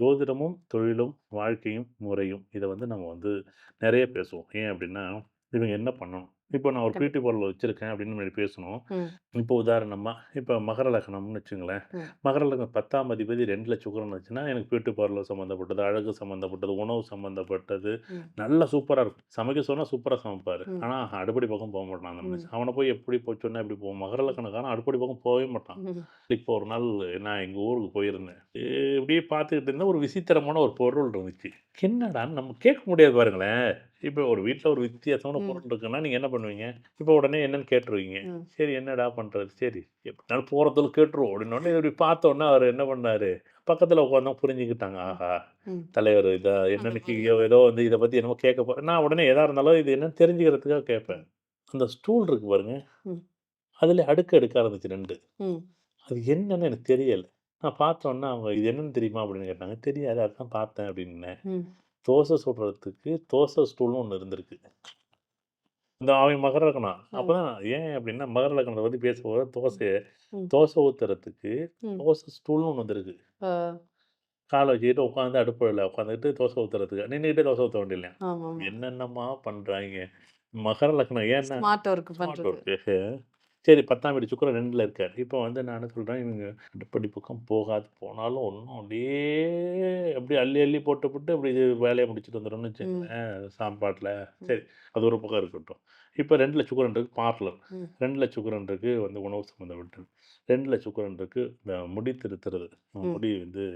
ஜோதிடமும், தொழிலும், வாழ்க்கையும், முறையும் இத நம்ம நெறைய பேசுவோம். ஏன் அப்டின்னா, இவங்க என்ன பண்ணணும்? இப்போ நான் ஒரு பியூட்டி கண்டிப்பா. பார்லர் வச்சிருக்கேன் அப்டின்னு முன்னாடி பேசுனோம். ம், இப்போ உதாரணமா, இப்போ மகர லக்னம்னு வச்சுங்களேன். ம், மகர லக்னம் 10ஆம் அதிபதி 2ல சுக்கிரன் இருந்துச்சுன்னா, எனக்கு பியூட்டி பார்லர் சம்மந்தப்பட்டது, அழகு சம்மந்தப்பட்டது, உணவு சம்மந்தப்பட்டது, ம், நல்லா சூப்பரா இருக்கும். சமைக்க சொன்னா சூப்பரா சமைப்பாரு. ம், ஆனா, அடுப்படி பக்கம் போமாட்டான் அந்த ம், மனுஷன். அவன போய் எப்படி சொன்னா எப்படி போவும்? மகர ம், லக்னக்காரன் அடுப்படி பக்கம் போவே மாட்டான். ம், இப்போ ஒரு நாள் நான் எங்க ஊருக்கு போயிருந்தேன். இப்படியே பார்த்துக்கிட்டு இருந்தேன். ஒரு விசித்திரமான ஒரு பொருள் இருந்துச்சு. என்னடான்னு நம்ம கேட்க முடியாது பாருங்களேன். இப்போ ஒரு வீட்ல ஒரு வித்தியாசமான ம், பொருள் இருக்குன்னா, நீங்க என்ன பண்ணுவீங்க? இப்போ உடனே என்னன்னு கேட்டுருவீங்க. ம், சரி என்னடா பண்றது? சரி எப்படினாலும் போறதுல கேட்டுருவோம் அப்படின்னோனே இப்படி பார்த்தோன்னே அவரு என்ன பண்ணாரு, பக்கத்துல உட்கார்ந்தவங்க புரிஞ்சுக்கிட்டாங்க. ம், ஆஹா! ம். தலைவர் என்னன்னு ஏதோ இத பத்தி என்னமோ கேட்க நான் உடனே எதா இருந்தாலும் இது என்னன்னு தெரிஞ்சுக்கிறதுக்காக கேட்பேன். ம், அந்த ஸ்டூல் இருக்கு பாருங்க, ம், அதில அடுக்கு அடுக்கா இருந்துச்சு 2. ம், அது என்னன்னு எனக்கு தெரியல. நான் பார்த்தோன்னே அவங்க "இது என்னன்னு தெரியுமா?" அப்படின்னு கேட்டாங்க. "தெரியாது. அதான் பார்த்தேன்" அப்படின்னேன். ம், தோசை சுடுறதுக்கு தோசை ஸ்டூல்னு ஒண்ணு இருந்திருக்கு. இந்த அவன் மகர லக்னம். ம், அப்பதான் ஏன் அப்படின்னா, மகர லக்னத்த பத்தி பேசும்போது ம், ம், தோசை ஊத்துறதுக்கு ம். தோசை ஸ்டூல்னு ஒண்ணு வந்திருக்கு. ஆ. கால வச்சுக்கிட்டு உட்காந்து அடுப்புல உட்காந்துக்கிட்டு தோசை ஊத்துறதுக்கு. நின்னுக்கிட்டே தோசை ஊத்த வேண்டியதில்லையாம். ஆமாமா. என்னென்னமா பண்றாய்ங்க. மகர லக்னம் ஏன்னா ஸ்மார்ட் ஒர்க் ஸ்மார்ட் பண்றது. ஒர்க்கு. சரி 10ஆம் வீடு சுக்கிரன் 2ல இருக்காரு. இப்போ நான் என்ன சொல்றேன், இவங்க அடுப்படி பக்கம் போகாது. போனாலும் ஒண்ணும் அப்படியே அப்படியே அள்ளி அள்ளி போட்டுப்புட்டு அப்படி வேலைய முடிச்சுட்டு வந்துரும்னு ம், வச்சுக்கங்களேன், சாப்பாட்ல. ம், சரி அது ஒரு பக்கம் இருக்கட்டும். இப்போ 2ல சுக்கிரன் இருக்கு பார்லர். ம், 2ல சுக்கிரன் இருக்கு உணவு சம்மந்தப்பட்டது. 2ல சுக்கிரன் இருக்கு இந்த முடி திருத்துறது. ம். முடி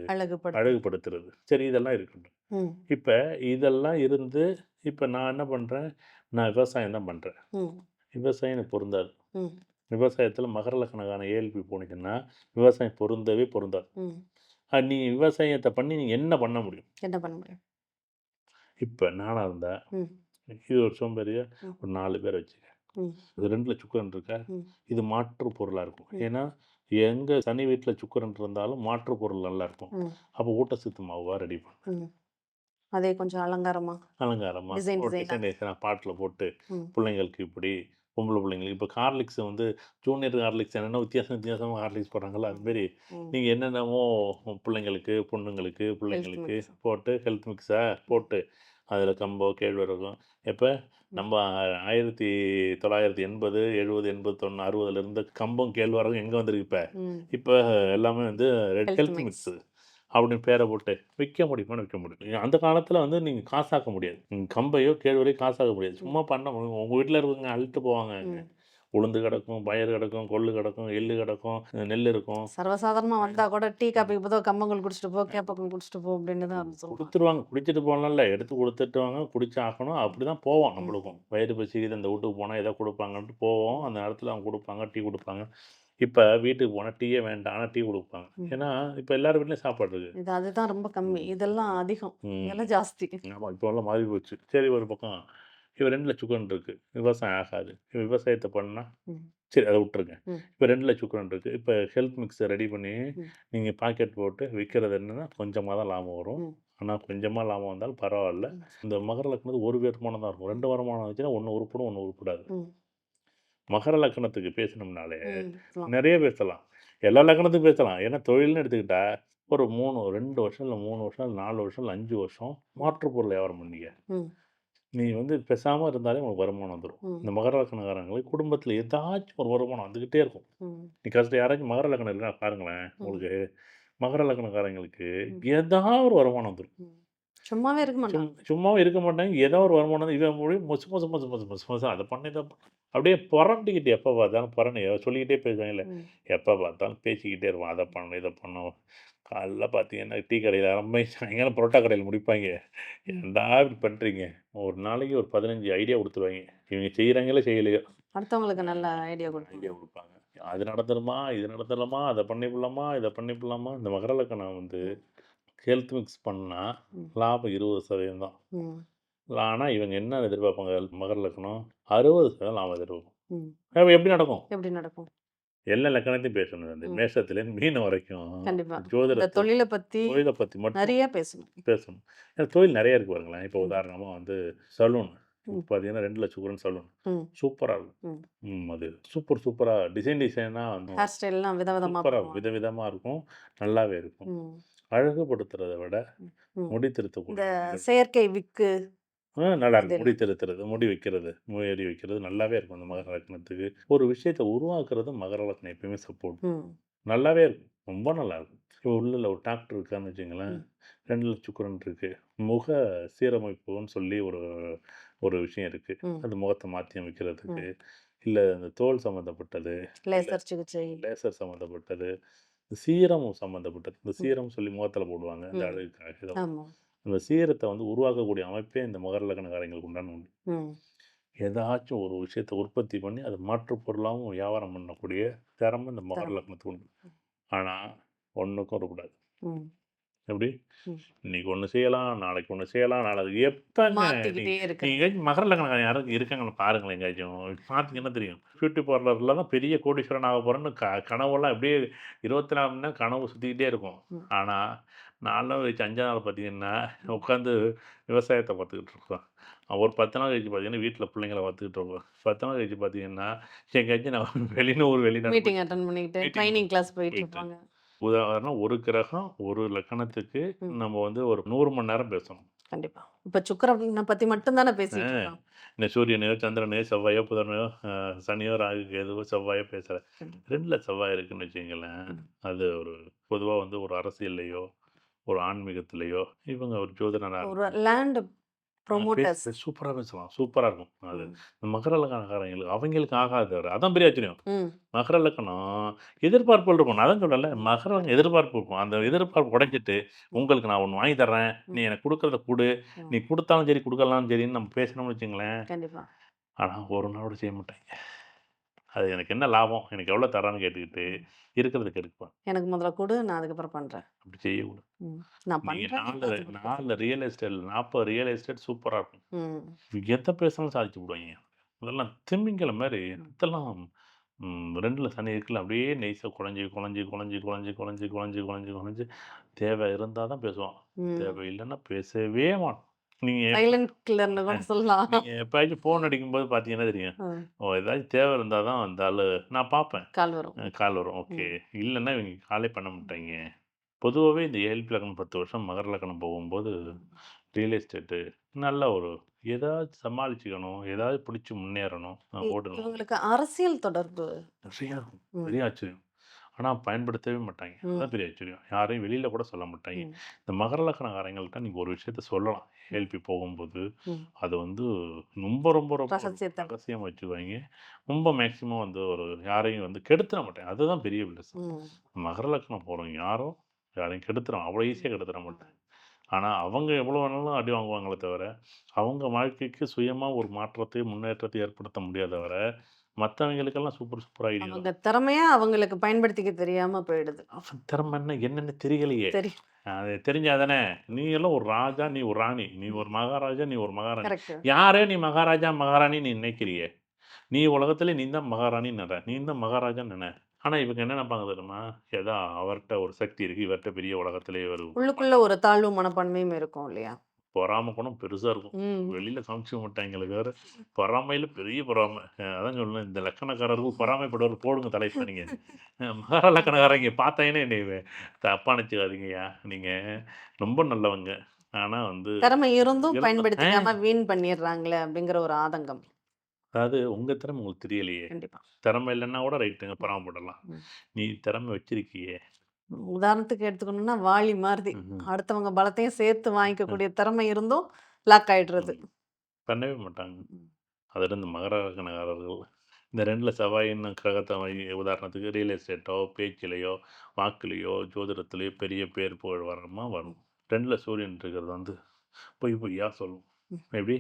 அழகுபடுத்துறது. அழகுபடுத்துறது. சரி இதெல்லாம் இருக்கட்டும். ம், இப்ப இதெல்லாம் இருந்து, இப்ப நான் என்ன பண்றேன், நான் விவசாயம் தான் பண்றேன். ம், விவசாயம் எனக்கு பொருந்தாது. ம், விவசாயத்தில மகர லக்னக்கான ஏஎல்பி போனீங்கன்னா, விவசாயம் பொருந்தவே பொருந்தாது. ம். நீங்க விவசாயத்த பண்ணி நீங்க என்ன பண்ண முடியும்? என்ன பண்ண முடியும்? இப்ப நானா இருந்தா, ம், இது ஒரு சோம்பேறியா ம், ஒரு 4 பேர வச்சுக்க. ம், இது 2ல சுக்கிரன் இருக்கா, ம், இது மாற்று பொருளா இருக்கும். ம், ஏன்னா, எங்க சனி வீட்ல சுக்கிரன் இருந்தாலும் மாற்று பொருள் நல்லாருக்கும். ம், அப்போ ஊட்டச்சத்து மாவா ரெடி பண்ணு. ம். அதே கொஞ்சம் அலங்காரமா, அலங்காரமா டிசைன் ஒரு டிசைனா. டிசைனேஷனா பாட்டுல போட்டு, ம், புள்ளைங்களுக்கு இப்படி, பொம்பள புள்ளைங்களுக்கு இப்ப ஹார்லிக்ஸ் ஜூனியர் ஹார்லிக்ஸ் என்னென்ன வித்தியாசமா ஹார்லிக்ஸ் போடுறாங்கல்ல, அது ஆமா. மாரி ம். நீங்க என்னென்னமோ புள்ளைங்களுக்கு, பொண்ணுங்களுக்கு, ஹெல்த் புள்ளைங்களுக்கு மிக்ஸ். போட்டு ஹெல்த் மிக்ஸா போட்டு, அதில கம்போ, கேழ்வரகும் எப்ப ம், நம்ம 1980, 70, 81, 60ல இருந்த கம்பம், கேழ்வரகும் எங்க வந்திருக்கு இப்ப? ம். இப்ப எல்லாமே ஹெல்த் ஹெல்த் மிக்ஸ். மிக்ஸு. அப்படின்னு பேர போட்டு விக்க முடியுமான்னு விக்க முடியும். அந்த காலத்தில நீங்க காசாக்க முடியாது. கம்பையோ, கேழ்வரையோ காசாக்க முடியாது. ம், சும்மா பண்ண முடியும். உங்க வீட்ல இருக்கவங்க அள்ளிட்டு போவாங்கங்க. ம். உளுந்து கிடக்கும், பயறு கிடக்கும், கொள்ளு கிடக்கும், எள்ளு கிடக்கும், நெல் இருக்கும். சர்வசாதாரணமா அ. வந்தா கூட டீ, ம். காப்பிக்கு பதிலா கம்மங்கூழ் குடிச்சிட்டு போ, கேப்பக்கூழ் குடிச்சிட்டு போ அப்படின்னு தான் சொல்லுவாங்க. குடுத்துருவாங்க. குடிச்சிட்டு போலாம்ல. எடுத்து குடுத்துட்டுவாங்க. குடிச்சாகணும். ம், அப்படிதான் போவோம் ம், நம்மளுக்கும். வயிறு பசிக்குது இந்த வீட்டுக்கு போனா ஏதோ குடுப்பாங்கன்ட்டு போவோம். ம், அந்த நேரத்தில அவங்க குடுப்பாங்க. டீ குடுப்பாங்க. இப்ப வீட்டுக்கு போனா டீயே வேண்டாம். ஆனா டீ குடுப்பாங்க. ம். ஏன்னா, இப்ப எல்லார் வீட்லயும் சாப்பாடு இருக்கு. அதுதான் ரொம்ப கம்மி. ம். இதெல்லாம் அதிகம். ம். விலை ஜாஸ்தி. ஆமா. இப்போலாம் மாறி போச்சு. சரி ஒரு பக்கம் இப்ப 2ல சுக்கிரன் இருக்கு. விவசாயம் ஆகாது. விவசாயத்த பண்ணா ம், சரி அத விட்டுருங்க. ம், இப்ப 2ல சுக்கிரன் இருக்கு. இப்ப ஹெல்த் மிக்ஸ ரெடி பண்ணி ம், நீங்க பாக்கெட் போட்டு விக்கிறது என்னன்னா, கொஞ்சமா தான் லாபம் வரும். ம், ஆனா கொஞ்சமா லாபம் வந்தாலும் பரவால்ல. ம், இந்த மகர லக்னத்துக்கு ஒரு வருமானம் தான் இருக்கும். ம், 2 வருமானம் வந்துச்சுன்னா, ஒண்ணு உருப்படும், ஒண்ணு உருப்படாது. ம், மகர லக்னத்துக்கு பேசணும்னாலே ம். சொல்லலாம். நெறைய பேசலாம். எல்லா லக்னத்துக்கும் பேசலாம். ஏன்னா தொழில்னு எடுத்துக்கிட்டா, ஒரு 2 வருஷம், இல்ல 3 வருஷம், இல்ல 4 வருஷம், இல்ல 5 வருஷம் ம், மாற்று பொருள் வியாபாரம் பண்ணீங்க. ம், நீ பேசாம இருந்தாலே உனக்கு வருமானம் வந்துரும். ம், இந்த மகர லக்னக்காரங்களுக்கு குடும்பத்தில ஏதாச்சும் ஒரு வருமானம் வந்துகிட்டே இருக்கும். ம், நீ கஷ்டம் யாராச்சும் மகர லக்னம் இருக்கா பாருங்களேன். ம், உங்களுக்கு மகர லக்னக்காரங்களுக்கு ம், ஏதாவது ஒரு வருமானம் வந்துரும். ம். சும்மாவே இருக்க மாட்டாங்க. சும்மாவும் இருக்க மாட்டாங்க. ஏதோ ஒரு வருமானம் இவன் மொழி மொசு மொசு மொசு மொசு மொசு மொசு அத பண்ணு இத பண்ணு. அப்படியே பொரண்டிக்கிட்டு எப்ப பார்த்தாலும் சொல்லிக்கிட்டே பேசுவாங்கல்ல. ம், எப்ப பார்த்தாலும் பேசிக்கிட்டே இருப்பான். அத பண்ணணும், இத பண்ணணும். காலைல பார்த்தீங்கன்னா, டீ கடையில ஆரம்பிச்சு சாயங்காலம் பரோட்டா கடையில முடிப்பாய்ங்க. ம். ஏன்டா இப்படி பண்றீங்க? ஒரு நாளைக்கு ஒரு 15 ஐடியா குடுத்துருவாய்ங்க. இவங்க செய்றாங்களோ, செய்யலையோ. அடுத்தவங்களுக்கு நல்ல ஐடியா ஐடியா குடுப்பாங்க. குடுப்பாங்க. அது நடந்துருமா? இது நடந்துடலாமா? அத பண்ணிப்புடலாமா? இத பண்ணிப்புடலாமா? இந்த மகர லக்னம் ம், ஹெல்த் மிக்ஸ் பண்ணா ம், லாபம் 20% தான். ம், ஆனா, இவங்க என்ன எதிர்பார்ப்பாங்க மகர லக்னம்? 60% லாபம் எதிர்பார்க்கும். ம். அப்ப எப்படி நடக்கும்? எப்படி நடக்கும்? எல்லா லக்கணத்தையும் பேசணும். அந்த ம். மேஷத்துலேருந்து மீனம் வரைக்கும் கண்டிப்பா. இந்த ஜோதிடத்த தொழில பத்தி தொழில பத்தி மட்டும் நெறைய பேசணும். பேசணும். ஏன்னா தொழில் நெறைய இருக்கு பாருங்களேன். இப்போ ம், உதாரணமா சலூன். இப்ப ம், பார்த்தீங்கன்னா 2 சுக்கிரன் சலூன். ம், சூப்பரா இருக்கும். ம். அது சூப்பரா டிசைனா ஹேர் ஸ்டைல்லாம் விதவிதமா சூப்பரா பண்ணுவாங்க. விதவிதமா இருக்கும். நல்லாவே இருக்கும். ம், அழகுபடுத்துறத விட ம். ம். முடி இந்த திருத்தக்கூடிய வகைகள் செயற்கை விக்கு நல்லா இருக்கும். முடி அதெல்லாம். திருத்துறது, முடி வைக்கிறது, முடியேறி வைக்கிறது நல்லாவே இருக்கும் அந்த மகர லக்னத்துக்கு. ஒரு விஷயத்த உருவாக்குறது மகர லக்னம் எப்பயுமே சப்போர்ட். ம். நல்லாவே இருக்கும். ரொம்ப நல்லாயிருக்கும். இப்போ உள்ள ஒரு டாக்டர் இருக்காருன்னு வச்சுக்கங்களேன், ம். 2ல சுக்கிரன் இருக்கு. முக சீரமைப்புன்னு சொல்லி ஒரு ஒரு விஷயம் இருக்கு. ம். அது முகத்த மாத்தி அமைக்கிறதுக்கு, ம். இல்ல இந்த தோல் சம்மந்தப்பட்டது, இல்ல லேசர் சிகிச்சை. லேசர் சம்மந்தப்பட்டது, சீரம் சம்மந்தப்பட்டது. இந்த ம். சீரம் சொல்லி முகத்துல போடுவாங்க. இந்த ம். அழகுக்காக. இதெல்லாம். ஆமா. அந்த சீரத்த வந்து உருவாக்கக்கூடிய அமைப்பே இந்த மகர லக்னக்காரங்களுக்கு உண்டான ஒண்ணு. ம். ஏதாச்சும் ஒரு விஷயத்த உற்பத்தி பண்ணி, அத மாற்று பொருளாவும் வியாபாரம் பண்ணக்கூடிய திறமை இந்த மகர திறமை. லக்னத்துக்கு உண்டு. ஆனா, ஒண்ணுக்கும் இருக்கக்கூடாது. ம். எப்படி? ம். இன்னைக்கு ஒண்ணு செய்யலாம், நாளைக்கு ஒண்ணு செய்யலாம், நாளைக்கு எப்பங்க மாத்திக்கிட்டே நீங்க இருக்கிறது. எங்கேயாச்சும் மகர லக்னக்காரங்க யாராவது இருக்காங்கன்னு பாருங்களேன் எங்கேயாச்சும். பார்த்தீங்கன்னா தெரியும். பியூட்டி பார்லர்ல தான் பெரிய கோடீஸ்வரன் ஆக போறேன்னு கனவெல்லாம் அப்படியே 24 மணி நேரம் கனவு சுத்திக்கிட்டே இருக்கும். ம். ஆனா, 4 நாள் கழிச்சு 5ஆம் நாள் பார்த்தீங்கன்னா, உட்காந்து விவசாயத்த பார்த்துக்கிட்டு இருப்போம். ஒரு 10 நாள் கழிச்சு பார்த்தீங்கன்னா, வீட்ல பிள்ளைங்கள பார்த்துக்கிட்டு இருப்போம். 10 நாள் கழிச்சு பார்த்தீங்கன்னா, எங்கேயாச்சும் நான் வெளிநாடு போய் மீட்டிங் அட்டெண்ட் பண்ணிக்கிட்டு, மீட்டிங் ட்ரெய்னிங் கிளாஸ் போயிட்டு போயிட்டு இருப்பாங்க. உதாரணம் ஒரு கிரகம், ஒரு லக்கணத்துக்கு ம். நம்ம வந்து ஒரு 100 மணி நேரம் பேசணும். கண்டிப்பா. இப்ப சுக்கிரன பத்தி மட்டும் தானே அ பேசிட்டு இருக்கோம். இந்த சூரியனையோ, சந்திரனையோ, செவ்வாயோ, புதனையோ, சனியோ, ராகு, கேதுவோ, செவ்வாயோ பேசல. கண்டிப்பா. 2ல செவ்வாய் இருக்குன்னு வச்சுக்கங்களேன், ம். அது ஒரு பொதுவா வந்து ஒரு அரசியல்லயோ, ஒரு ஆன்மீகத்திலயோ, இவங்க ஒரு ஜோதிடரா ஒரு இருப்பாங்க. Land promoters. சூப்பரா பேசலாம். சூப்பரா இருக்கும். அது ம். இந்த மகர லக்னக்காரங்களுக்கு அவங்களுக்கு ஆகாது. அதான் பெரிய ஆச்சரியம். ம். மகர லக்னம் எதிர்பார்ப்புகள் இருக்கும். நான் அதான் சொல்றேன்ல, மகர லக்னம் எதிர்பார்ப்பு இருக்கும். அந்த எதிர்பார்ப்பு உடைஞ்சிட்டு, ம். உங்களுக்கு நான் ஒண்ணு வாங்கி தர்றேன். நீ ம். எனக்கு குடுக்கறத குடு. ம். நீ குடுத்தாலும் சரி, குடுக்கலனாலும் சரின்னு நம்ம பேசினோம்னு வச்சுக்கங்களேன், கண்டிப்பா. ஆனா ஒரு நாள் கூட செய்ய மாட்டாய்ங்க. அது எனக்கு என்ன லாபம்? எனக்கு எவ்வளோ தர்றான்னு கேட்டுக்கிட்டு, ம். இருக்கிறத கெடுப்பான். எனக்கு முதல்ல குடு, நான் அதுக்கப்புறம் பண்றேன். அப்படி செய்யக்கூடாது. ம். நான் நீங்க பண்றேன். 4 ரியல் எஸ்டேட் 40 ரியல் எஸ்டேட் சூப்பரா இருக்கும். ம். எத பேசினாலும் சாதிச்சு புடுவாய்ங்க. அதெல்லாம் திமிங்கலம் மாரி ம். அதெல்லாம் 2ல சனி இருக்குல்ல, அப்படியே நைஸா குழஞ்சு, குழஞ்சு, குழஞ்சு, குழஞ்சு, குழஞ்சு, குழஞ்சு, குழஞ்சு, குழஞ்சு தேவை இருந்தா தான் பேசுவான். ம். தேவை இல்லன்னா பேசவே மாட்டான். நீங்க எப்ப சைலன்ட் கில்லர்ன்னு கூட சொல்லலாம். நீங்க எப்பயாச்சும் ஃபோன் அடிக்கும்போது பார்த்தீங்கன்னா தெரியும். ம். ஓ! ஏதாச்சும் தேவை இருந்தா தான் அந்த ஆளு நான் பார்ப்பேன். கால் வரும். கால் வரும். ஓகே. ம். இல்லன்னா இவங்க காலே பண்ண ம். மாட்டாய்ங்க. பொதுவாவே இந்த ஏழ்பி லக்னம் 10 வருஷம் மகர லக்னம் போகும்போது, ம். ரியல் எஸ்டேட்டு நல்ல ஒரு ஏதாச்சும் சமாளிச்சுக்கணும். ஏதாவது பிடிச்சு முன்னேறணும். ஓடணும். இவங்களுக்கு அரசியல் தொடர்பு. நெறையா இருக்கும். ம். பெரிய ஆச்சரியம். ஆனா பயன்படுத்தவே மாட்டாய்ங்க. ம். அதான் பெரிய ஆச்சரியம். யாரையும் வெளியில கூட சொல்ல மாட்டாய்ங்க. ம். இந்த மகர லக்னக்காரங்கள்ட்ட நீங்க ஒரு விஷயத்த சொல்லலாம். ம். ஏழ்பி போகும்போது, ம். அது வந்து ரொம்ப ரொம்ப ரொம்ப ஒரு ரகசியத்த. ரகசியமா வச்சுக்குவாய்ங்க. ரொம்ப மேக்ஸிமம் வந்து ஒரு யாரையும் வந்து கெடுத்துற மாட்டாங்க. அதுதான் பெரிய பிளஸ். ம். மகர லக்னம் போறவங்க யாரும் யாரையும் கெடுத்துற அவ்வளோ ஈஸியா ம். கெடுத்துற ம். மாட்டாங்க. ஆனா, அவங்க எவ்வளோ வேணாலும் அடி வாங்குவாங்களே தவிர, அவங்க வாழ்க்கைக்கு சுயமா ஒரு மாற்றத்தை, முன்னேற்றத்தை ஏற்படுத்த முடியாத தவிர, மத்தவங்களுக்கெல்லாம் சூப்பர் சூப்பர் ஐடியா அவங்க தான். திறமைய அவங்களுக்கு பயன்படுத்திக்க தெரியாம போயிடுது. அவன் திறமை என்னன்னு தெரியலையே! சரி. அது தெரிஞ்சா தானே! நீ எல்லாம் ஒரு ராஜா, நீ ஒரு ராணி. நீ ம். ஒரு மகாராஜா, நீ ஒரு மகாராணி. கரெக்ட்டு. யாரே நீ மகாராஜா, மகாராணி நீ நினைக்கிறியே! நீ உலகத்திலே நீ தான் மகாராணின்னு நென. நீ தான் மகாராஜான்னு நென. ஆனா, இவங்க என்ன நெனைப்பாங்க தெரியுமா? ஏதோ அவர்ட்ட ஒரு சக்தி இருக்கு. இவர்ட்ட பெரிய உலகத்திலேயே ஒரு உள்ளுக்குள்ள ஒரு தாழ்வு மனப்பான்மையும் இருக்கும் இல்லையா? பொறாம குணம் பெருசா இருக்கும். ம். வெளியில காமிச்சுக்க மாட்டாங்க. எங்களுக்கு வேற பொறாமையில பெரிய பொறாம. அதான் சொன்னேன் இந்த லக்கணக்காரர்கள் பொறாமைப்படுவர் போடுங்க தலைப்ப நீங்க. மகர லக்கணக்காரங்க பார்த்தாங்கன்னா என்னைய தப்பா நெனச்சுக்காதீங்கய்யா. நீங்க ரொம்ப நல்லவங்க. ஆனா வந்து திறமை இருந்தும் இருந்தா பயன்படுத்திக்காம வீண் பண்ணிடுறாங்களே அப்படிங்கிற ஒரு ஆதங்கம். அதாவது உங்க திறமை உங்களுக்கு தெரியலையே. கண்டிப்பா. திறமை இல்லன்னா கூட ரைட்டுங்க ம். பொறாமப்படலாம். ம். நீ திறமை வச்சிருக்கியே. உதாரணத்துக்கு எடுத்துக்கணும்னா வாளி மாதிரி. ம்ஹ்ம். அடுத்தவங்க பலத்தையும் சேர்த்து வாங்கிக்கக்கூடிய திறமை இருந்தும் லாக் ஆயிடுறது. ம். பண்ணவே மாட்டாங்க. ம். அதிலும் இந்த மகர லக்னக்காரர்கள் இந்த 2ல செவ்வாயின்னு கிரகத்த உதாரணத்துக்கு ரியல் எஸ்டேட்டோ, பேச்சிலயோ, வாக்குலயோ, ஜோதிடத்திலயோ பெரிய பேர் புகழ் வரமா ம். வரும். 2ல சூரியன் இருக்கிறது வந்து பொய் பொய்யா சொல்லும். ம். எப்படி?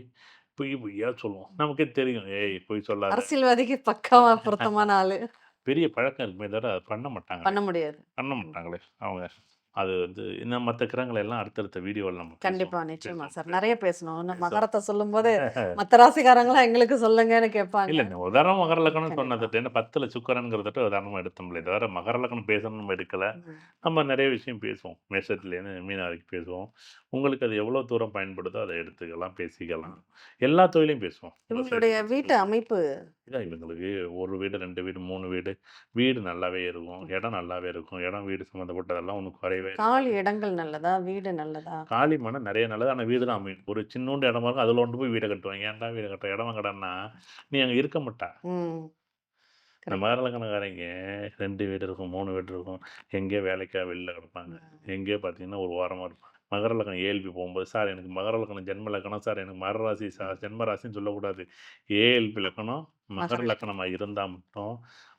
பொய் பொய்யா சொல்லும். நமக்கே தெரியும். ஏய் பொய் சொல்லாத. அரசியல்வாதிக்கு பக்காவா பொருத்தமான ஆளு. பெரிய பழக்கம் இருக்குமே தவிர அத பண்ண மாட்டாங்களே! பண்ண முடியாது. பண்ண ம். மாட்டாங்களே! அவங்க. அது வந்து இன்னும் மத்த கிரகங்கள எல்லாம் அடுத்தடுத்த வீடியோல நம்ம பேசுவோம். கண்டிப்பா, நிச்சயமா பேசுவோம், சார். நெறைய பேசுவோம், பேசணும். இன்னும் பேசுவோம். மகரத்த சொல்லும்போது, மத்த ராசிக்காரங்கலாம் எங்களுக்கு சொல்லுங்கன்னு கேட்பாங்க. இல்ல. இந்த உதாரணம் மகர லக்னம்னு கண்டிப்பா. சொன்னது என்ன 10ல சுக்கிரன்ங்கிறத உதாரணமா எடுத்தோம்லே தவிர, மகர லக்னம் பேசணும்னு நம்ம எடுக்கல. ம். நம்ம நெறைய விஷயம் பேசுவோம். மேஷத்துலேருந்து மீன வரைக்கும் பேசுவோம். உங்களுக்கு அது எவ்வளோ தூரம் பயன்படுதோ அத எடுத்துக்கலாம், பேசிக்கலாம். எல்லா தொழிலையும் பேசுவோம். இவங்களுடைய விவசாயத்த பத்தி வீட்டு பேசுவோம். அமைப்பு. இதான் இவங்களுக்கு 1 வீடு, 2 வீடு, 3 வீடு. வீடு நல்லாவே இருக்கும். ம். இடம் நல்லாவே இருக்கும். இடம், வீடு சம்மந்தப்பட்டதெல்லாம் ஒண்ணும் குறையவே காலி வேறுபாடு. இடங்கள் நல்லதா? வீடு நல்லதா? காலி மனை நெறைய நல்லது. ஆனா வீடு தான் அமையும். ஒரு சின்னூண்டு இடமா இருக்கும். அதில கொண்டு போய் வீட கட்டுவாங்க. ஏன்டா வீடு கட்டுற? இடமா கடன்னா, நீ அங்க இருக்க மாட்ட. ம். இந்த கரெக்ட். மகர லக்னக்காரங்க 2 வீடு இருக்கும், 3 வீடு இருக்கும். எங்கேயோ வேலைக்கா வெளில கிடப்பாங்க. ம். எங்கேயோ பார்த்தீங்கன்னா, ஒரு ஓரமா இருப்பாங்க. மகர லக்னம் ஏஎல்பி போம்போது, "சார் எனக்கு மகர லக்னம் ஜென்ம லக்னம் சார். எனக்கு மகர ராசி சார். ஜென்ம ராசின்னு சொல்லக்கூடாது. ஏஎல்பி லக்னம் மகர மகர லக்னம். லக்னமா இருந்தா மட்டும்,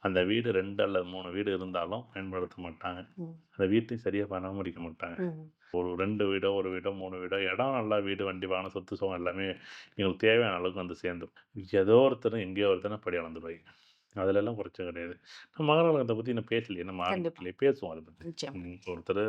அந்த வீடு 2 அல்லது 3 வீடு இருந்தாலும் பயன்படுத்த மாட்டாங்க. ம். அந்த வீட்டையும் சரியா பராமரிக்க மாட்டாங்க. ம். ஒரு 2 வீடோ, 1 வீடோ, 3 வீடோ, இடம் நல்லா வீடு, வண்டி, வாகனம், சொத்து, சுகம் எல்லாமே எங்களுக்கு தேவையான அளவுக்கு வந்து சேர்ந்துரும். ஏதோ ஒருத்தர் எங்கேயோ ஒருத்தர் படி அளந்துருவாய்ங்க. அதுலலாம் பிரச்சனை கிடையாது. நம்ம மகர லக்னத்த பத்தி இன்னும் பேசலையே. நம்ம கண்டிப்பா. ஆரம்பத்திலேயே பேசுவோம் அத பத்தி. நிச்சயமா. ஒருத்தரு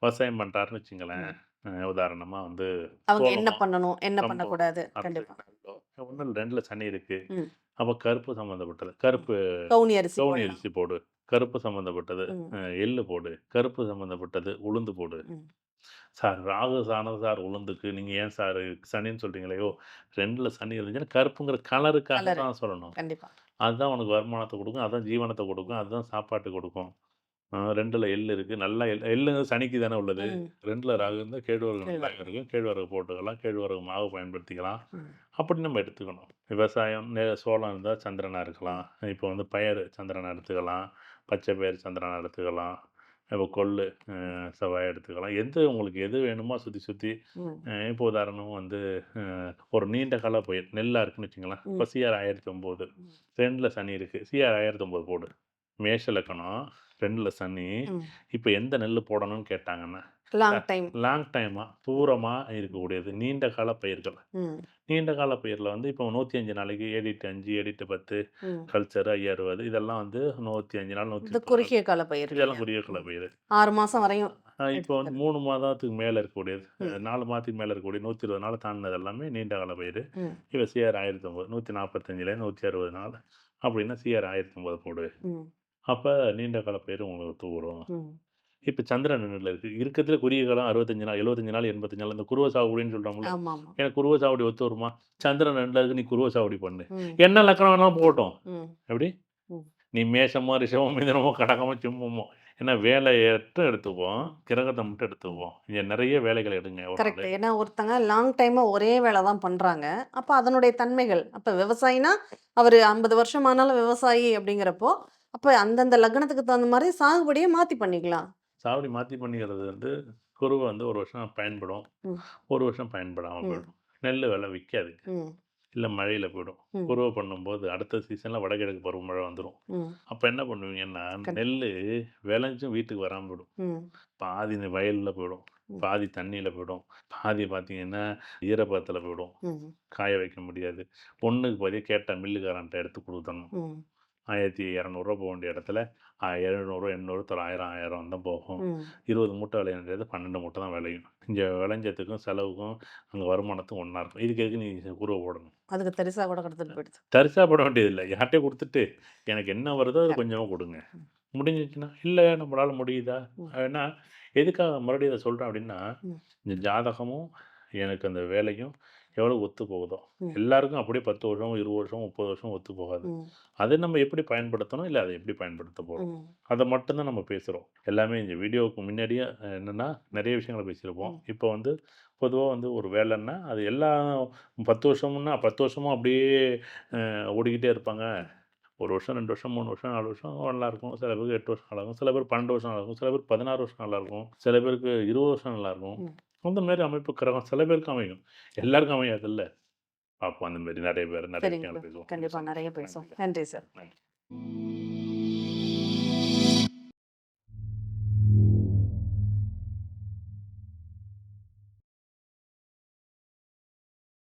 விவசாயம் பண்றாருன்னு வச்சுங்களேன். ம். உதாரணமா வந்து அவங்க என்ன சோளமோ, பண்ணணும்? என்ன கம்போ, பண்ணக்கூடாது? அரிசி கண்டிப்பா. நெல்லோ ஒண்ணும் இல்ல 2ல சனி இருக்கு. ம். அப்ப கருப்பு சம்மந்தப்பட்டது. ம். கருப்பு கவுனி அரிசி கவுனி போடலாம். அரிசி போடு. கருப்பு சம்மந்தப்பட்டது. ம். எள்ளு போடு. கருப்பு சம்மந்தப்பட்டது உளுந்து போடு. ம். சார் ராகு சாணம் சார் உளுந்துக்கு. நீங்க ஏன் சார் சனின்னு சொல்றீங்களே? யோ 2ல சனி இருந்துச்சுன்னா, கருப்புங்கிற கலருக்காக கலரு. தான் சொல்லணும். கண்டிப்பா. அதுதான் உனக்கு வருமானத்த குடுக்கும். அதான் ஜீவனத்த குடுக்கும். அதுதான் சாப்பாட்டு குடுக்கும். 2ல எள்ளு இருக்கு. நல்லா எள்ளுங்கிறது சனிக்கு தானே உள்ளது. ம். 2ல ராகு இருந்தா கேழ்வரகு நல்லா கேழ்வரகு. இருக்கும். கேழ்வரகு போட்டுக்கலாம். கேழ்வரகு மாவு பயன்படுத்திக்கலாம். ம். அப்படி நம்ம எடுத்துக்கணும். விவசாயம் சோளம் இருந்தா சந்திரனா ம். இருக்கலாம். இப்போ வந்து பயறு சந்திரனா எடுத்துக்கலாம். பச்சை பயிறு சந்திரனா எடுத்துக்கலாம். இப்போ கொள்ளு செவ்வாய் எடுத்துக்கலாம். உங்களுக்கு எது வேணுமோ சுத்தி சுத்தி ம். இப்போ உதாரணமா வந்து அ ஒரு நீண்ட கால பயிர் நெல்லா இருக்குன்னு வச்சுக்கங்களேன். ம். இப்போ சிஆர் 1009 ம். 2ல சனி இருக்கு. சிஆர் 1009 போடு. மேஷ லக்கணம் 2ல சனி. ம். இப்ப எந்த நெல்லு போடணும்னு கேட்டாங்கன்னா, லாங் டைம். லாங் டைமா தூரமா இருக்கக்கூடியது நீண்ட கால பயிர்கள். ம். நீண்ட கால பயிர்ல வந்து இப்போ 105 நாளைக்கு ஏடிட் 5, ஏடிட் 10, ம். கல்ச்சர் 60 இதெல்லாம் வந்து 105 நாள், இது 130 நாள். குறுகிய கால பயிர் இதெல்லாம் இல்லையா? குறுகிய கால ம். பயிர். 6 மாசம் வரையும் இப்போ வந்து எடுத்துக்கிறது. 3 மாதத்துக்கு மேல இருக்கக்கூடியது. ம். 4 மாதத்துக்கு மேல இருக்கக்கூடிய 120 நாள் தாண்டினது எல்லாமே நீண்ட கால பயிர். ம். இப்ப சிஆர் 1009 145லேருந்து 160 நாள் அப்படின்னா சிஆர் 1009 போடு. ம். அப்ப நீண்ட கால பயிர் உங்களுக்கு ஒத்து வரும். ம். இப்ப சந்திரன் நிழல்ல இருக்கு. இருக்கறதுல குறுகிய காலம் 65 நாள், 75 நாள், 85 நாள். இந்த குருவ சாகுபடின்னு சொல்றோம்ல. ஆமாமா. எனக்கு குருவ சாகுபடி ஒத்து வருமா? சந்திரன் நிழல்ல இருக்கு. நீ குருவ சாகுபடி பண்ணு. ம். என்ன லக்கணம் வேணாலும் போகட்டும். ம். எப்படி? ம். நீ மேஷமோ, ரிஷபமோ, மிதுனமோ, கடகமோ, சிம்மமோ. ஏன்னா வேலைய மட்டும் எடுத்துக்குவோம். ம். கிரகத்த மட்டும் ம். எடுத்துக்குவோம். இங்க நெறைய வேலைகள் எடுங்க ஒரு கரெக்ட். நாளு. ஏன்னா ஒருத்தங்க லாங் டைமா ஒரே வேல தான் பண்றாங்க. அப்ப அதனுடைய தன்மைகள். அப்ப விவசாயினா, அவரு 50 வருஷம் ஆனாலும் விவசாயி அப்படிங்கிறப்போ, அப்ப அந்தந்த லக்னத்துக்கு தகுந்த மாரி சாகுபடிய மாத்தி பண்ணிக்கலாம். சாவடி மாத்தி பண்ணிக்கிறது வந்து குருவ வந்து 1 வருஷம் பயன்படும். ம். 1 வருஷம் பயன்படாம ம். போயிடும். நெல்லு விலை விக்காதுங்க. ம். இல்ல மழையில போயிடும். ம். குருவ பண்ணும்போது அடுத்த சீசன்ல வடகிழக்கு பருவமழை வந்துரும். ம். அப்ப என்ன பண்ணுவீங்கன்னா, கண் நெல்லு விளைஞ்சும் வீட்டுக்கு வராம போயிடும். ம். பாதி இந்த வயல்ல போயிடும். ம். பாதி தண்ணீல போயிடும். பாதி பார்த்தீங்கன்னா, ஈரப்பதத்துல போயிடும். ம். காய வைக்க முடியாது. ஒண்ணுக்கு பாதியா கேட்டா மில்லுக்காரன்ட்ட எடுத்து குடுத்தரணும். ம். ரூ. 1200 போக வேண்டிய இடத்துல 700, 800 1000, 1000 தான் போகும். ம். 20 மூட்டை விளைய வேண்டியது 12 மூட்டை தான் விளையும். இங்க விளைஞ்சதுக்கும், செலவுக்கும், அங்க வருமானத்துக்கும் ஒண்ணா இருக்கும். இதுக்கு எதுக்கு நீ குருவ போடணும்? அதுக்கு தரிசா கூட குடுத்துட்டு போயிடுது. தரிசா போட வேண்டியதில்ல. யார்ட்டயோ குடுத்துட்டு, எனக்கு என்ன வருதோ அது கரெக்ட். கொஞ்சமா குடுங்க. ம். முடிஞ்சுச்சுன்னா, இல்ல நம்மளால முடியுதா? ம். ஏன்னா, எதுக்காக மறுபடியும் இத சொல்றேன் அப்டின்னா, ம். இந்த ஜாதகமும், எனக்கு அந்த வேலையும் எவ்வளோ ஒத்து போகுதோ, ம். எல்லாருக்கும் அப்படியே 10 வருஷம், 20 வருஷம், 30 வருஷம் ஒத்து போகாது. ம். அத நம்ம எப்படி பயன்படுத்தணும்? இல்ல அத எப்படி பயன்படுத்த போறோம்? ம். அத மட்டும் தான் நம்ம பேசுறோம். எல்லாமே இந்த வீடியோவுக்கு முன்னாடியே என்னன்னா, நெறைய விஷயங்கள பேசியிருப்போம். ம். இப்போ வந்து பொதுவா வந்து ஒரு வேலைன்னா, அது எல்லாம் 10 வருஷம்னா 10 வருஷமா அப்படியே ஓடிக்கிட்டே இருப்பாங்க. 1 வருஷம், 2 வருஷம், 3 வருஷம், 4 வருஷம் நல்லாயிருக்கும். சில பேருக்கு 8 வருஷம் நல்லாயிருக்கும். சில பேருக்கு 12 வருஷம் நல்லாயிருக்கும். சில பேருக்கு 16 வருஷம் நல்லாயிருக்கும். சில பேருக்கு 20 வருஷம் நல்லாயிருக்கும். ம். அந்த மாரி அமைப்பு கிரகம் சில பேருக்கு அமையும். எல்லாருக்கும் அமையாதுல்ல. பார்ப்போம் அந்த மாரி நெறைய பேர் நெறைய சரிங்க விஷயங்கள சார். பேசுவோம். கண்டிப்பா நெறைய பேசுவோம். நன்றி. நன்றி சார். நன்றி.